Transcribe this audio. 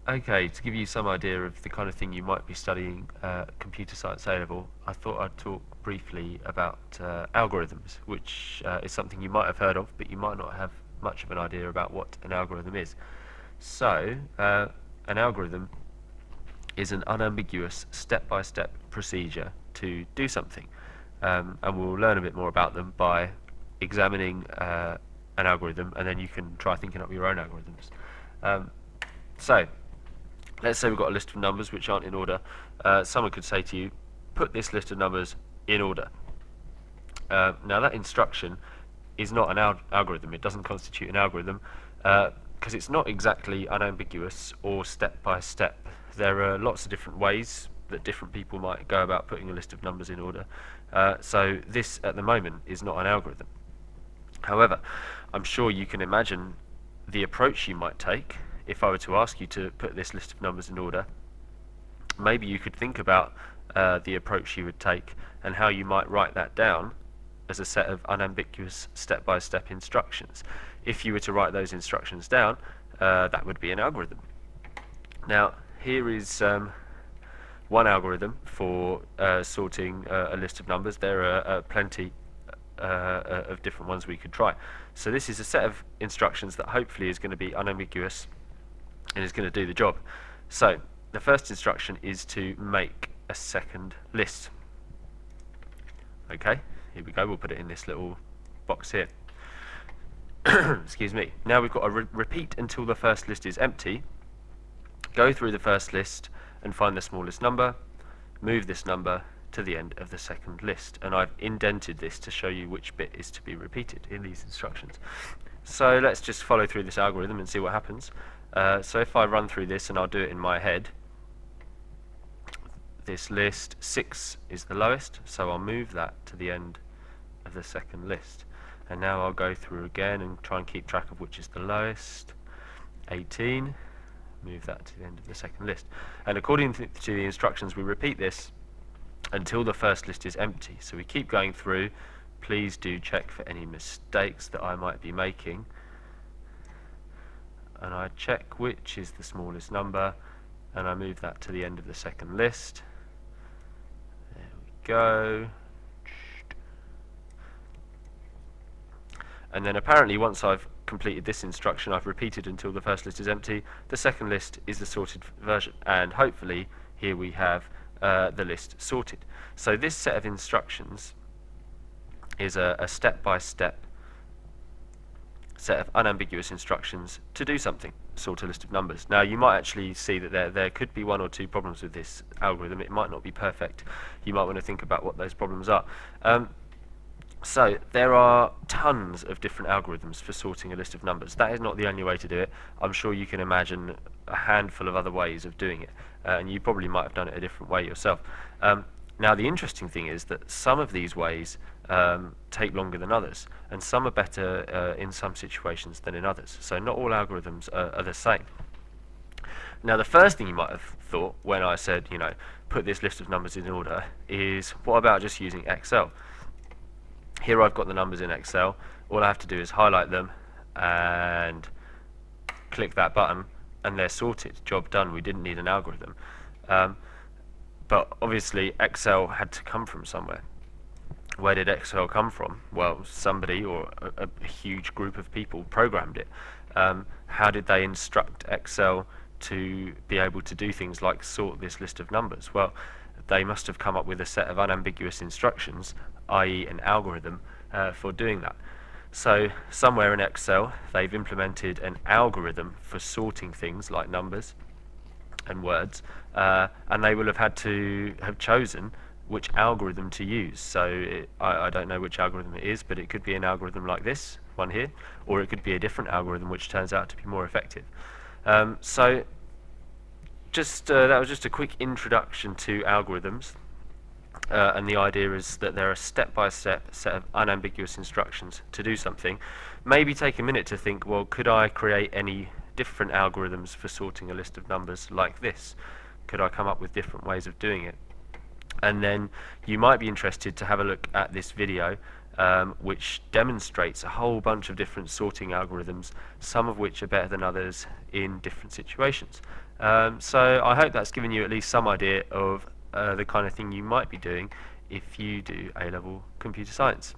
Okay, to give you some idea of the kind of thing you might be studying computer science A-level, I thought I'd talk briefly about algorithms, which is something you might have heard of, but you might not have much of an idea about what an algorithm is. So, an algorithm is an unambiguous step-by-step procedure to do something. And we'll learn a bit more about them by examining an algorithm, and then you can try thinking up your own algorithms. So, let's say we've got a list of numbers which aren't in order. Someone could say to you, put this list of numbers in order. Now that instruction is not an algorithm. It doesn't constitute an algorithm because it's not exactly unambiguous or step by step. There are lots of different ways that different people might go about putting a list of numbers in order. So this at the moment is not an algorithm. However, I'm sure you can imagine the approach you might take if I were to ask you to put this list of numbers in order. Maybe you could think about the approach you would take and how you might write that down as a set of unambiguous step-by-step instructions. If you were to write those instructions down, that would be an algorithm. Now, here is one algorithm for sorting a list of numbers. There are plenty of different ones we could try. So this is a set of instructions that hopefully is going to be unambiguous and is going to do the job. So the first instruction is to make a second list. Okay, here we go. We'll put it in this little box here. Excuse me. Now we've got to repeat until the first list is empty. Go through the first list and find the smallest number. Move this number to the end of the second list. And I've indented this to show you which bit is to be repeated in these instructions. So let's just follow through this algorithm and see what happens. So if I run through this, and I'll do it in my head, this list 6 is the lowest, so I'll move that to the end of the second list. And now I'll go through again and try and keep track of which is the lowest. 18, move that to the end of the second list. And according to the instructions, we repeat this until the first list is empty. So we keep going through. Please do check for any mistakes that I might be making. And I check which is the smallest number, and I move that to the end of the second list. There we go. And then apparently once I've completed this instruction, I've repeated until the first list is empty. The second list is the sorted version, and hopefully here we have the list sorted. So this set of instructions is a step-by-step set of unambiguous instructions to do something, sort a list of numbers. Now you might actually see that there could be one or two problems with this algorithm. It might not be perfect. You might want to think about what those problems are. So there are tons of different algorithms for sorting a list of numbers. That is not the only way to do it. I'm sure you can imagine a handful of other ways of doing it, and you probably might have done it a different way yourself. Now the interesting thing is that some of these ways take longer than others, and some are better in some situations than in others. So not all algorithms are the same. Now the first thing you might have thought when I said, put this list of numbers in order is, what about just using Excel? Here I've got the numbers in Excel. All I have to do is highlight them and click that button, and they're sorted. Job done. We didn't need an algorithm. But obviously Excel had to come from somewhere. Where did Excel come from? Well, somebody or a huge group of people programmed it. How did they instruct Excel to be able to do things like sort this list of numbers? Well, they must have come up with a set of unambiguous instructions, i.e. an algorithm, for doing that. So somewhere in Excel they've implemented an algorithm for sorting things like numbers and words, and they will have had to have chosen which algorithm to use. So I don't know which algorithm it is, but it could be an algorithm like this one here, or it could be a different algorithm which turns out to be more effective. So that was just a quick introduction to algorithms, and the idea is that there are step-by-step set of unambiguous instructions to do something. Maybe take a minute to think, well, could I create any different algorithms for sorting a list of numbers like this? Could I come up with different ways of doing it? And then you might be interested to have a look at this video which demonstrates a whole bunch of different sorting algorithms, some of which are better than others in different situations. So I hope that's given you at least some idea of the kind of thing you might be doing if you do A-level computer science.